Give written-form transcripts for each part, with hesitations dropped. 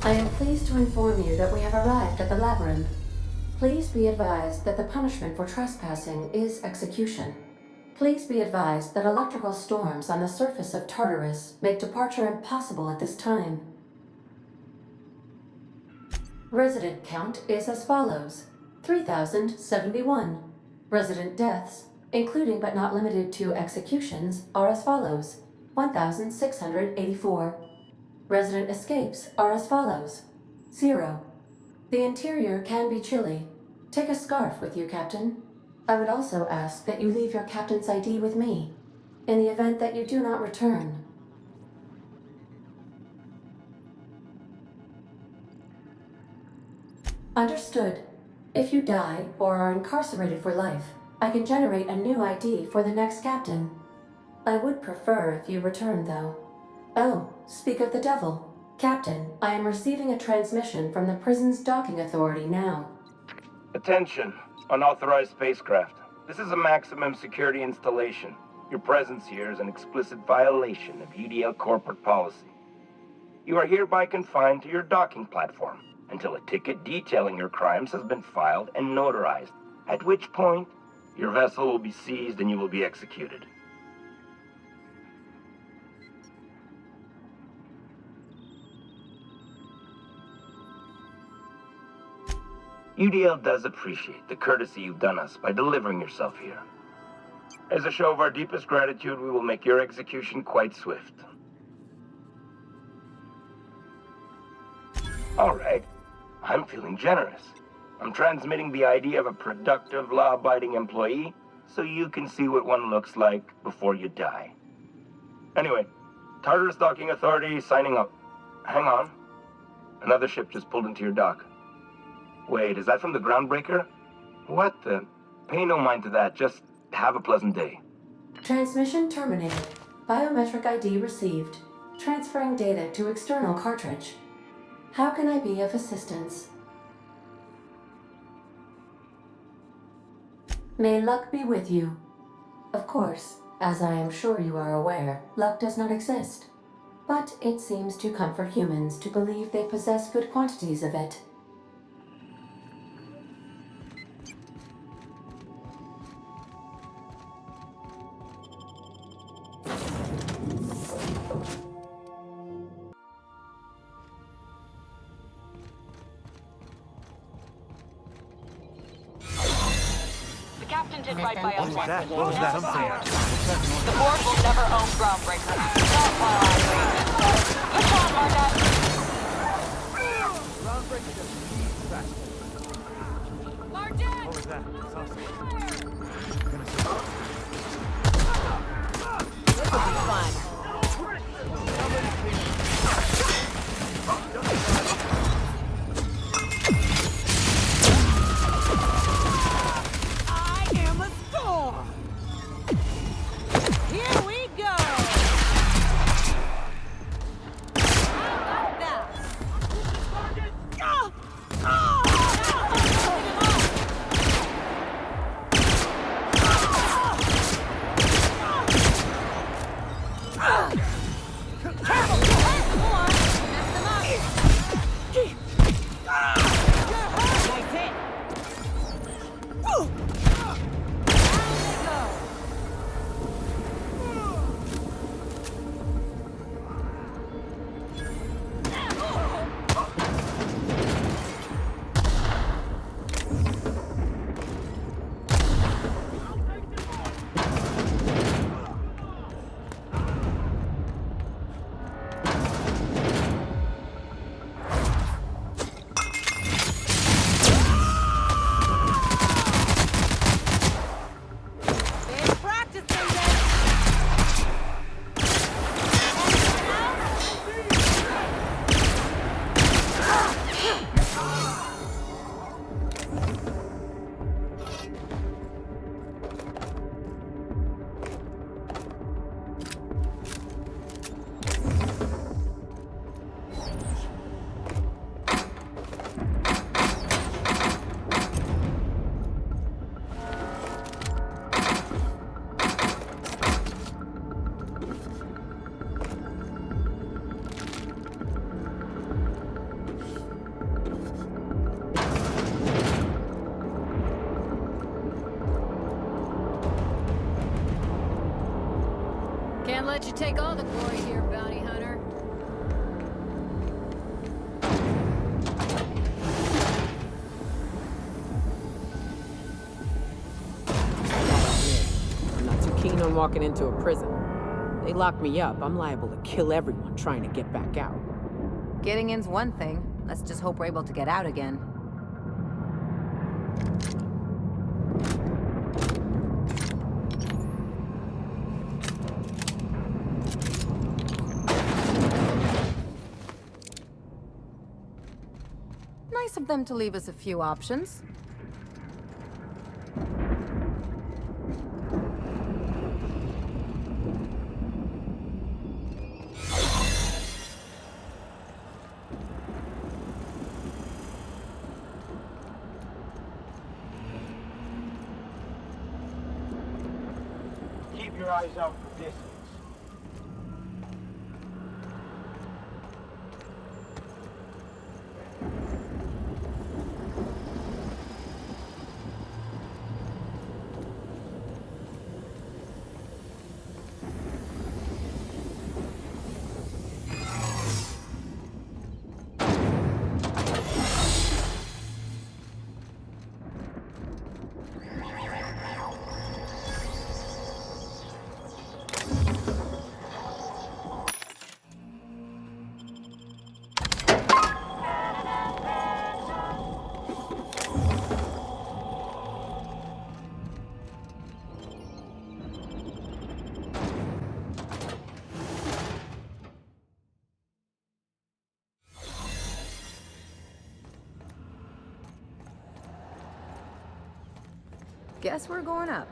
I am pleased to inform you that we have arrived at the labyrinth. Please be advised that the punishment for trespassing is execution. Please be advised that electrical storms on the surface of Tartarus make departure impossible at this time. Resident count is as follows: 3,071. Resident deaths, including but not limited to executions, are as follows: 1,684. Resident escapes are as follows: 0. The interior can be chilly. Take a scarf with you, Captain. I would also ask that you leave your captain's ID with me, in the event that you do not return. Understood. If you die or are incarcerated for life, I can generate a new ID for the next captain. I would prefer if you return, though. Oh, speak of the devil. Captain, I am receiving a transmission from the prison's docking authority now. Attention, unauthorized spacecraft. This is a maximum security installation. Your presence here is an explicit violation of UDL corporate policy. You are hereby confined to your docking platform until a ticket detailing your crimes has been filed and notarized, at which point your vessel will be seized and you will be executed. UDL does appreciate the courtesy you've done us by delivering yourself here. As a show of our deepest gratitude, we will make your execution quite swift. All right. I'm feeling generous. I'm transmitting the ID of a productive, law-abiding employee so you can see what one looks like before you die. Anyway, Tartarus Docking Authority signing up. Hang on. Another ship just pulled into your dock. Wait, is that from the groundbreaker? What the? Pay no mind to that. Just have a pleasant day. Transmission terminated. Biometric ID received. Transferring data to external cartridge. How can I be of assistance? May luck be with you. Of course, as I am sure you are aware, luck does not exist. But it seems to comfort humans to believe they possess good quantities of it. Did right by us. What was that? The board will never own Groundbreaker. Not while I read. Push on, Margot. Groundbreaker just Margot! What was that? This will be fun. Can't let you take all the glory here, bounty hunter. I'm not too keen on walking into a prison. They lock me up, I'm liable to kill everyone trying to get back out. Getting in's one thing. Let's just hope we're able to get out again. Nice of them to leave us a few options. Keep your eyes out for distance. Guess we're going up.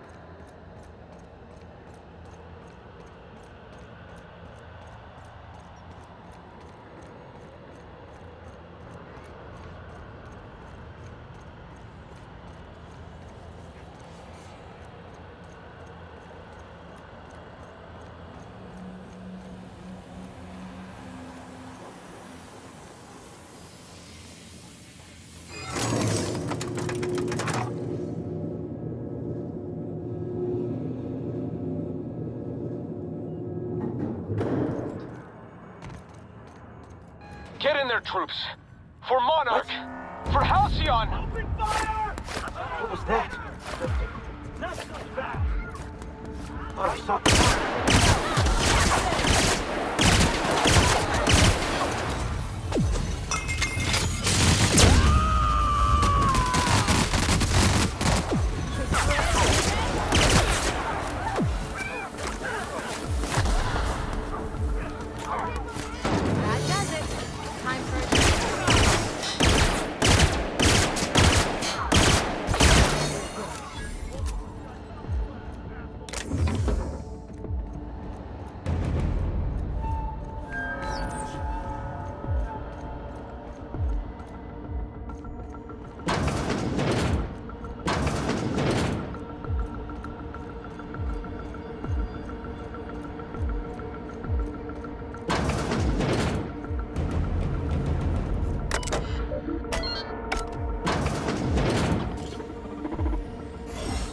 Get in there, troops! For Monarch! For Halcyon! Open fire! What was that? Not so fast! I saw... That does it. Time for a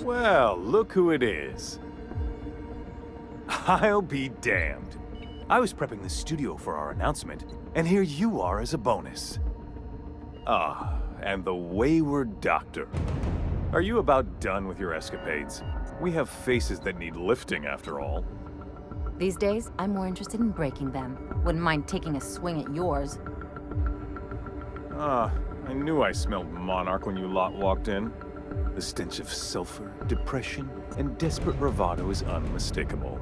Well, look who it is. I'll be damned. I was prepping the studio for our announcement, and here you are as a bonus. Ah, and the wayward doctor. Are you about done with your escapades? We have faces that need lifting, after all. These days, I'm more interested in breaking them. Wouldn't mind taking a swing at yours. Ah, I knew I smelled Monarch when you lot walked in. The stench of sulfur, depression, and desperate bravado is unmistakable.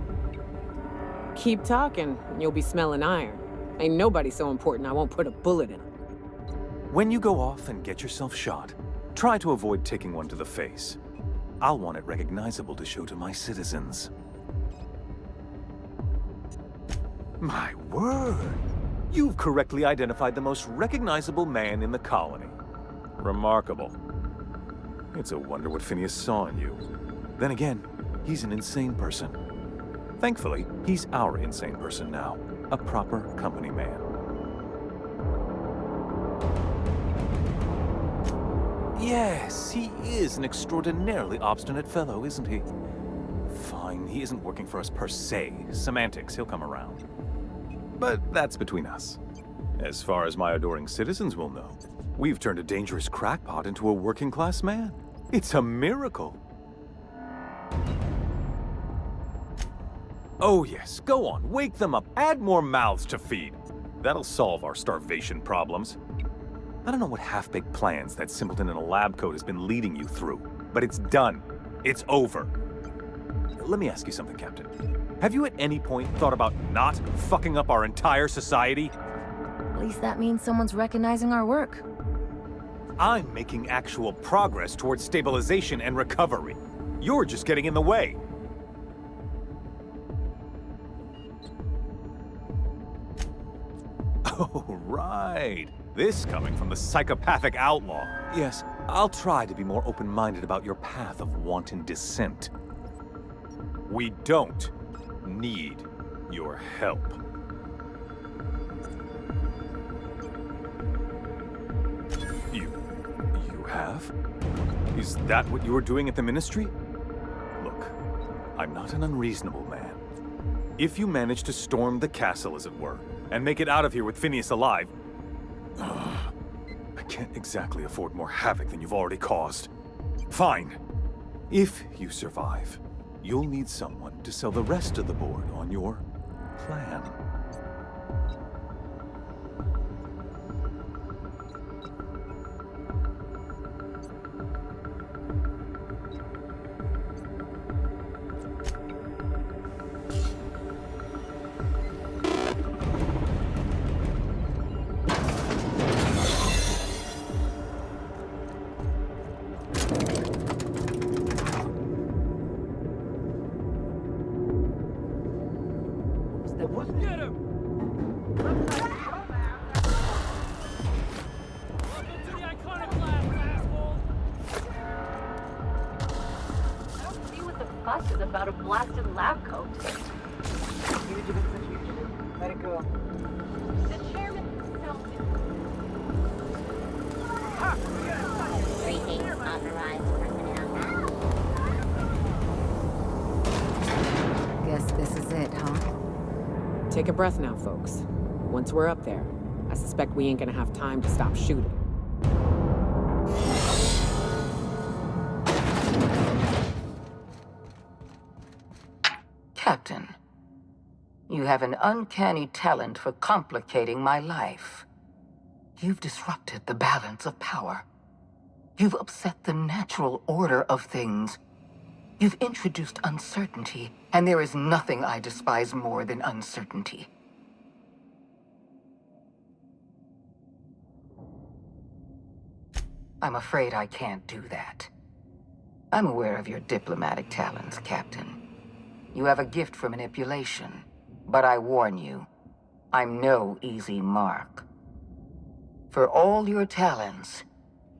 Keep talking, and you'll be smelling iron. Ain't nobody so important I won't put a bullet in him. When you go off and get yourself shot, try to avoid taking one to the face. I'll want it recognizable to show to my citizens. My word! You've correctly identified the most recognizable man in the colony. Remarkable. It's a wonder what Phineas saw in you. Then again, he's an insane person. Thankfully, he's our insane person now. A proper company man. Yes, he is an extraordinarily obstinate fellow, isn't he? Fine, he isn't working for us per se. Semantics, he'll come around. But that's between us. As far as my adoring citizens will know, we've turned a dangerous crackpot into a working-class man. It's a miracle. Oh yes, go on, wake them up, add more mouths to feed. That'll solve our starvation problems. I don't know what half-baked plans that simpleton in a lab coat has been leading you through, but it's done. It's over. Let me ask you something, Captain. Have you at any point thought about not fucking up our entire society? At least that means someone's recognizing our work. I'm making actual progress towards stabilization and recovery. You're just getting in the way. Oh, right. This coming from the psychopathic outlaw. Yes, I'll try to be more open-minded about your path of wanton descent. We don't need your help. You have? Is that what you were doing at the Ministry? Look, I'm not an unreasonable man. If you manage to storm the castle, as it were, and make it out of here with Phineas alive, I can't exactly afford more havoc than you've already caused. Fine. If you survive, you'll need someone to sell the rest of the board on your plan. Get him! Welcome to the iconoclast, asshole! I don't see what the fuss is about a blasted lab coat. Let it go. The chairman himself Greetings, authorized personnel. Guess this is it, huh? Take a breath now, folks. Once we're up there, I suspect we ain't gonna have time to stop shooting. Captain, you have an uncanny talent for complicating my life. You've disrupted the balance of power. You've upset the natural order of things. You've introduced uncertainty, and there is nothing I despise more than uncertainty. I'm afraid I can't do that. I'm aware of your diplomatic talents, Captain. You have a gift for manipulation, but I warn you, I'm no easy mark. For all your talents,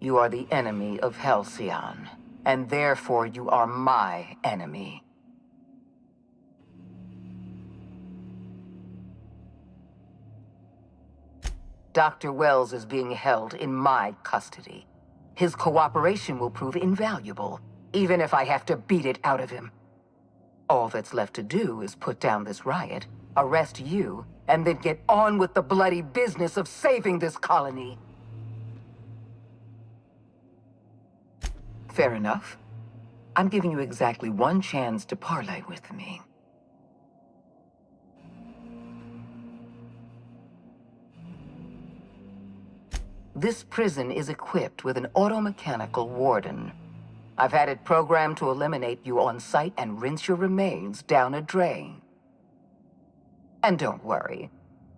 you are the enemy of Halcyon. And therefore you are my enemy. Dr. Wells is being held in my custody. His cooperation will prove invaluable, even if I have to beat it out of him. All that's left to do is put down this riot, arrest you, and then get on with the bloody business of saving this colony. Fair enough. I'm giving you exactly one chance to parley with me. This prison is equipped with an automechanical warden. I've had it programmed to eliminate you on sight and rinse your remains down a drain. And don't worry.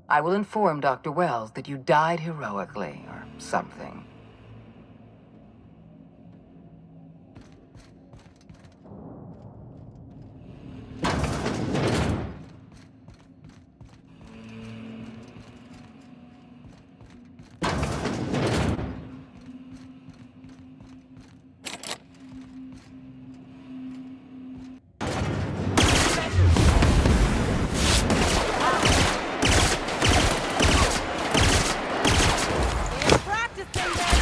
I will inform Dr. Wells that you died heroically, or something. Practicing there!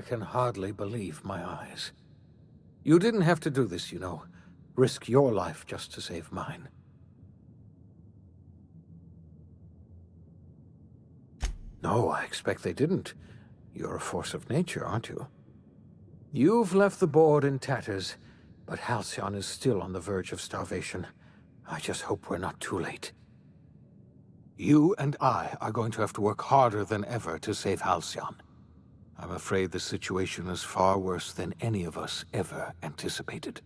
I can hardly believe my eyes. You didn't have to do this, you know. Risk your life just to save mine. No, I expect they didn't. You're a force of nature, aren't you? You've left the board in tatters, but Halcyon is still on the verge of starvation. I just hope we're not too late. You and I are going to have to work harder than ever to save Halcyon. I'm afraid the situation is far worse than any of us ever anticipated.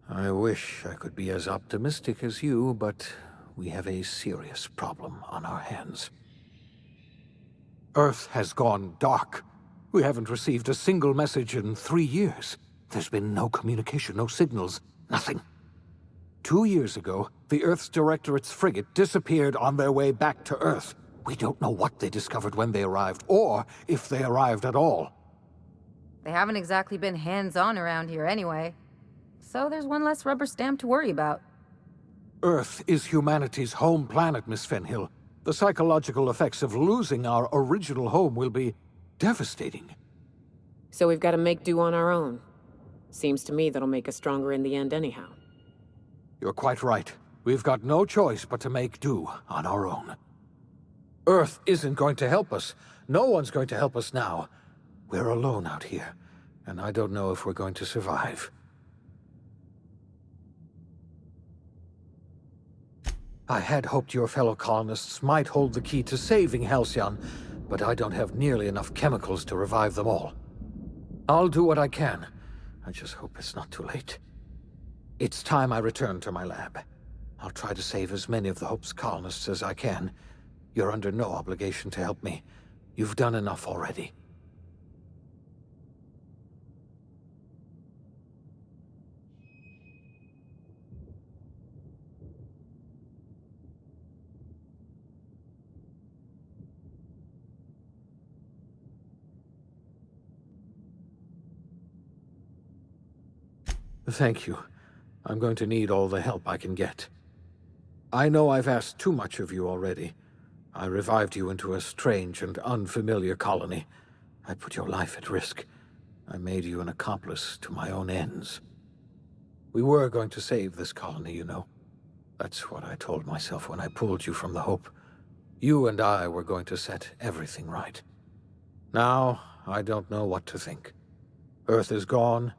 I wish I could be as optimistic as you, but we have a serious problem on our hands. Earth has gone dark. We haven't received a single message in 3 years. There's been no communication, no signals, nothing. 2 years ago, the Earth's Directorate's frigate disappeared on their way back to Earth. We don't know what they discovered when they arrived, or if they arrived at all. They haven't exactly been hands-on around here anyway. So there's one less rubber stamp to worry about. Earth is humanity's home planet, Miss Fenhill. The psychological effects of losing our original home will be devastating. So we've got to make do on our own. Seems to me that'll make us stronger in the end anyhow. You're quite right. We've got no choice but to make do on our own. Earth isn't going to help us. No one's going to help us now. We're alone out here, and I don't know if we're going to survive. I had hoped your fellow colonists might hold the key to saving Halcyon, but I don't have nearly enough chemicals to revive them all. I'll do what I can. I just hope it's not too late. It's time I return to my lab. I'll try to save as many of the Hope's colonists as I can. You're under no obligation to help me. You've done enough already. Thank you. I'm going to need all the help I can get. I know I've asked too much of you already. I revived you into a strange and unfamiliar colony. I put your life at risk. I made you an accomplice to my own ends. We were going to save this colony, you know. That's what I told myself when I pulled you from the Hope. You and I were going to set everything right. Now, I don't know what to think. Earth is gone,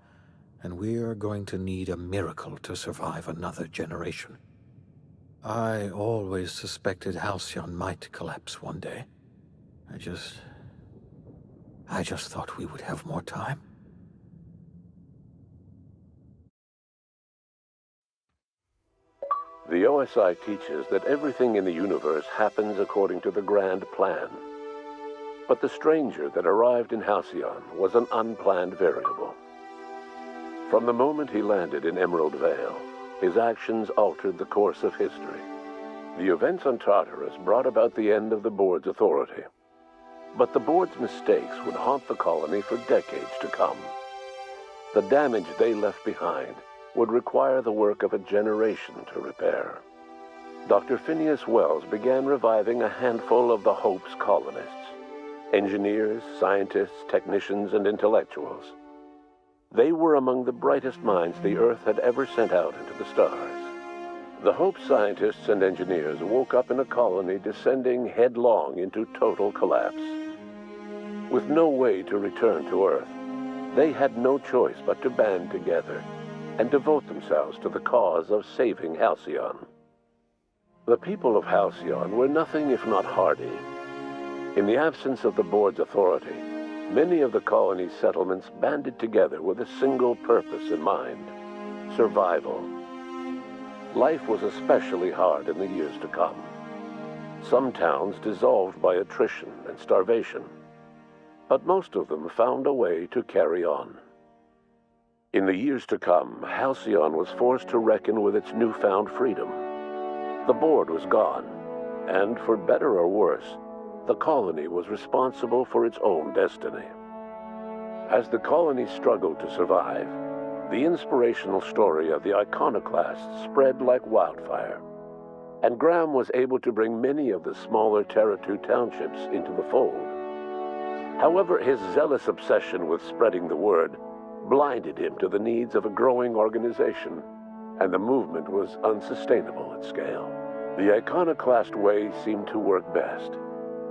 and we're going to need a miracle to survive another generation. I always suspected Halcyon might collapse one day. I just thought we would have more time. The OSI teaches that everything in the universe happens according to the grand plan. But the stranger that arrived in Halcyon was an unplanned variable. From the moment he landed in Emerald Vale, his actions altered the course of history. The events on Tartarus brought about the end of the board's authority. But the board's mistakes would haunt the colony for decades to come. The damage they left behind would require the work of a generation to repair. Dr. Phineas Wells began reviving a handful of the Hope's colonists. Engineers, scientists, technicians, and intellectuals. They were among the brightest minds the Earth had ever sent out into the stars. The Hope scientists and engineers woke up in a colony descending headlong into total collapse. With no way to return to Earth, they had no choice but to band together and devote themselves to the cause of saving Halcyon. The people of Halcyon were nothing if not hardy. In the absence of the board's authority, many of the colony's settlements banded together with a single purpose in mind: survival. Life was especially hard in the years to come. Some towns dissolved by attrition and starvation, but most of them found a way to carry on. In the years to come, Halcyon was forced to reckon with its newfound freedom. The board was gone, and for better or worse, the colony was responsible for its own destiny. As the colony struggled to survive, the inspirational story of the iconoclasts spread like wildfire. and Graham was able to bring many of the smaller Terra 2 townships into the fold. However, his zealous obsession with spreading the word blinded him to the needs of a growing organization, and the movement was unsustainable at scale. The iconoclast way seemed to work best,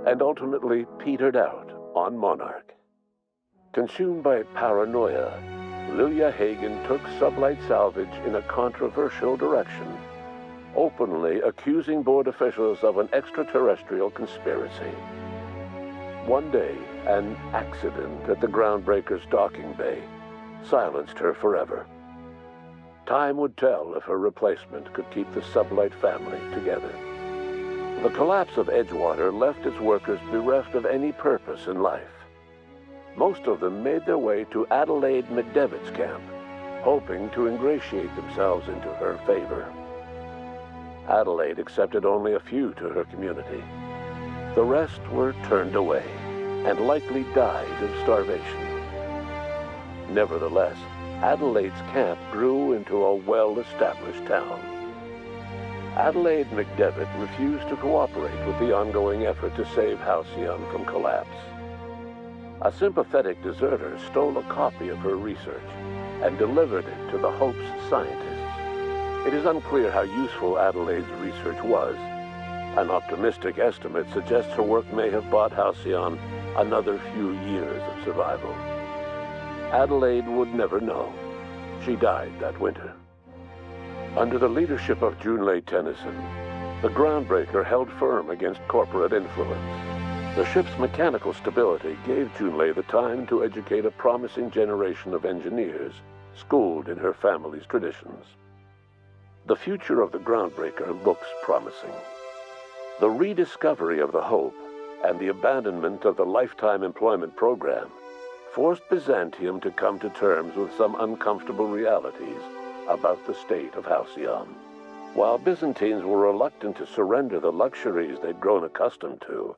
and ultimately petered out on Monarch. Consumed by paranoia, Lilia Hagen took Sublight Salvage in a controversial direction, openly accusing board officials of an extraterrestrial conspiracy. One day, an accident at the Groundbreaker's docking bay silenced her forever. Time would tell if her replacement could keep the Sublight family together. The collapse of Edgewater left its workers bereft of any purpose in life. Most of them made their way to Adelaide McDevitt's camp, hoping to ingratiate themselves into her favor. Adelaide accepted only a few to her community. The rest were turned away and likely died of starvation. Nevertheless, Adelaide's camp grew into a well-established town. Adelaide McDevitt refused to cooperate with the ongoing effort to save Halcyon from collapse. A sympathetic deserter stole a copy of her research and delivered it to the Hope's scientists. It is unclear how useful Adelaide's research was. An optimistic estimate suggests her work may have bought Halcyon another few years of survival. Adelaide would never know. She died that winter. Under the leadership of Junlei Tennyson, the Groundbreaker held firm against corporate influence. The ship's mechanical stability gave Junlei the time to educate a promising generation of engineers, schooled in her family's traditions. The future of the Groundbreaker looks promising. The rediscovery of the Hope and the abandonment of the lifetime employment program forced Byzantium to come to terms with some uncomfortable realities about the state of Halcyon. While Byzantines were reluctant to surrender the luxuries they'd grown accustomed to,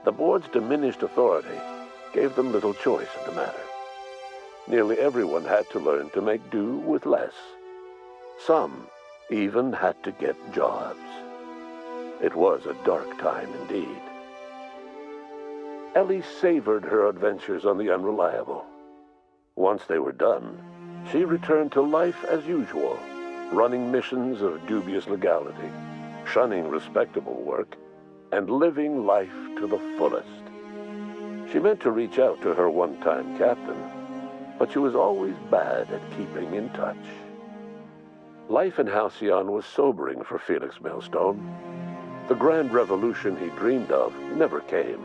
the board's diminished authority gave them little choice in the matter. Nearly everyone had to learn to make do with less. Some even had to get jobs. It was a dark time indeed. Ellie savored her adventures on the Unreliable. Once they were done, she returned to life as usual, running missions of dubious legality, shunning respectable work, and living life to the fullest. She meant to reach out to her one-time captain, but she was always bad at keeping in touch. Life in Halcyon was sobering for Felix Millstone. The grand revolution he dreamed of never came.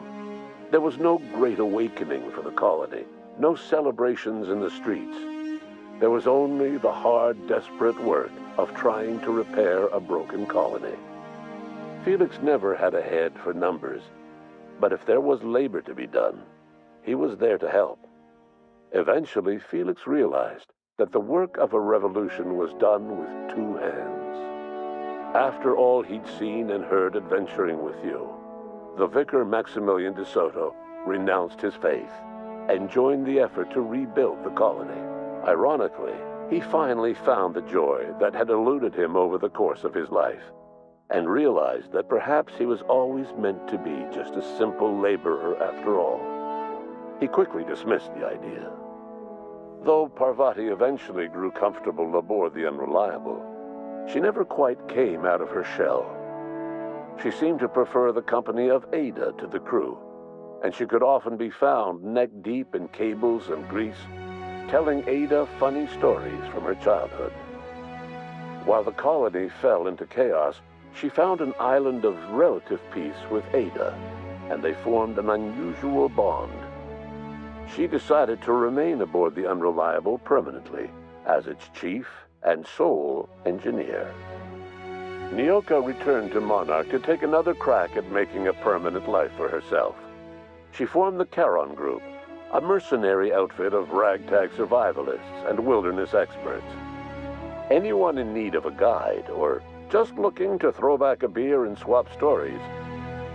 There was no great awakening for the colony, no celebrations in the streets. There was only the hard, desperate work of trying to repair a broken colony. Felix never had a head for numbers, but if there was labor to be done, he was there to help. Eventually, Felix realized that the work of a revolution was done with two hands. After all he'd seen and heard adventuring with you, the vicar Maximilian de Soto renounced his faith and joined the effort to rebuild the colony. Ironically, he finally found the joy that had eluded him over the course of his life, and realized that perhaps he was always meant to be just a simple laborer after all. He quickly dismissed the idea. Though Parvati eventually grew comfortable aboard the Unreliable, she never quite came out of her shell. She seemed to prefer the company of Ada to the crew, and she could often be found neck-deep in cables and grease, telling Ada funny stories from her childhood. While the colony fell into chaos, she found an island of relative peace with Ada, and they formed an unusual bond. She decided to remain aboard the Unreliable permanently as its chief and sole engineer. Nyoka returned to Monarch to take another crack at making a permanent life for herself. She formed the Charon Group, a mercenary outfit of ragtag survivalists and wilderness experts. Anyone in need of a guide or just looking to throw back a beer and swap stories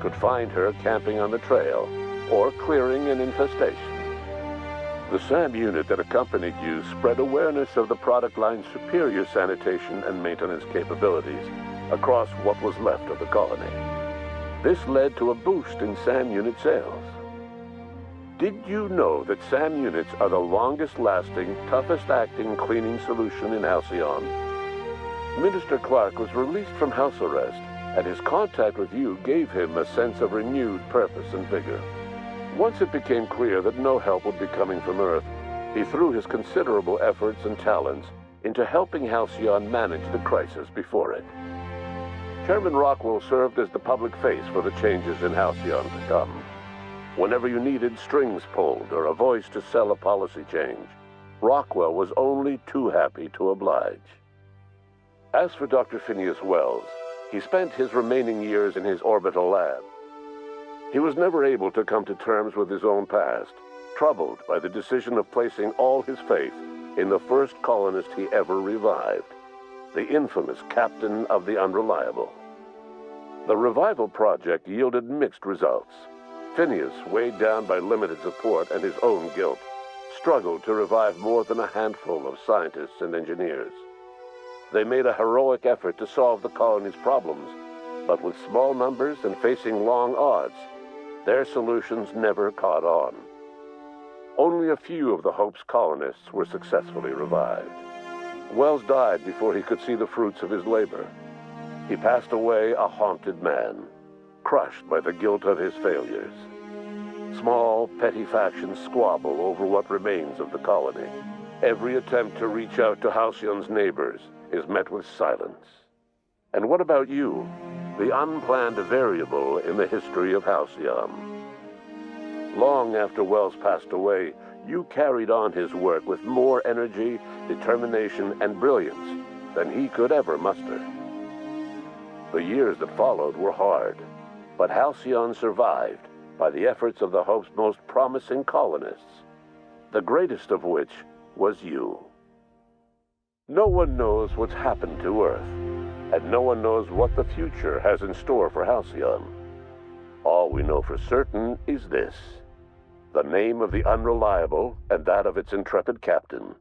could find her camping on the trail or clearing an infestation. The SAM unit that accompanied you spread awareness of the product line's superior sanitation and maintenance capabilities across what was left of the colony. This led to a boost in SAM unit sales. Did you know that SAM units are the longest-lasting, toughest-acting cleaning solution in Halcyon? Minister Clark was released from house arrest, and his contact with you gave him a sense of renewed purpose and vigor. Once it became clear that no help would be coming from Earth, he threw his considerable efforts and talents into helping Halcyon manage the crisis before it. Chairman Rockwell served as the public face for the changes in Halcyon to come. Whenever you needed strings pulled or a voice to sell a policy change, Rockwell was only too happy to oblige. As for Dr. Phineas Wells, he spent his remaining years in his orbital lab. He was never able to come to terms with his own past, troubled by the decision of placing all his faith in the first colonist he ever revived, the infamous Captain of the Unreliable. The revival project yielded mixed results. Phineas, weighed down by limited support and his own guilt, struggled to revive more than a handful of scientists and engineers. They made a heroic effort to solve the colony's problems, but with small numbers and facing long odds, their solutions never caught on. Only a few of the Hope's colonists were successfully revived. Wells died before he could see the fruits of his labor. He passed away a haunted man, crushed by the guilt of his failures. Small, petty factions squabble over what remains of the colony. Every attempt to reach out to Halcyon's neighbors is met with silence. And what about you, the unplanned variable in the history of Halcyon? Long after Wells passed away, you carried on his work with more energy, determination, and brilliance than he could ever muster. The years that followed were hard, but Halcyon survived by the efforts of the Hope's most promising colonists, the greatest of which was you. No one knows what's happened to Earth, and no one knows what the future has in store for Halcyon. All we know for certain is this: the name of the Unreliable and that of its intrepid captain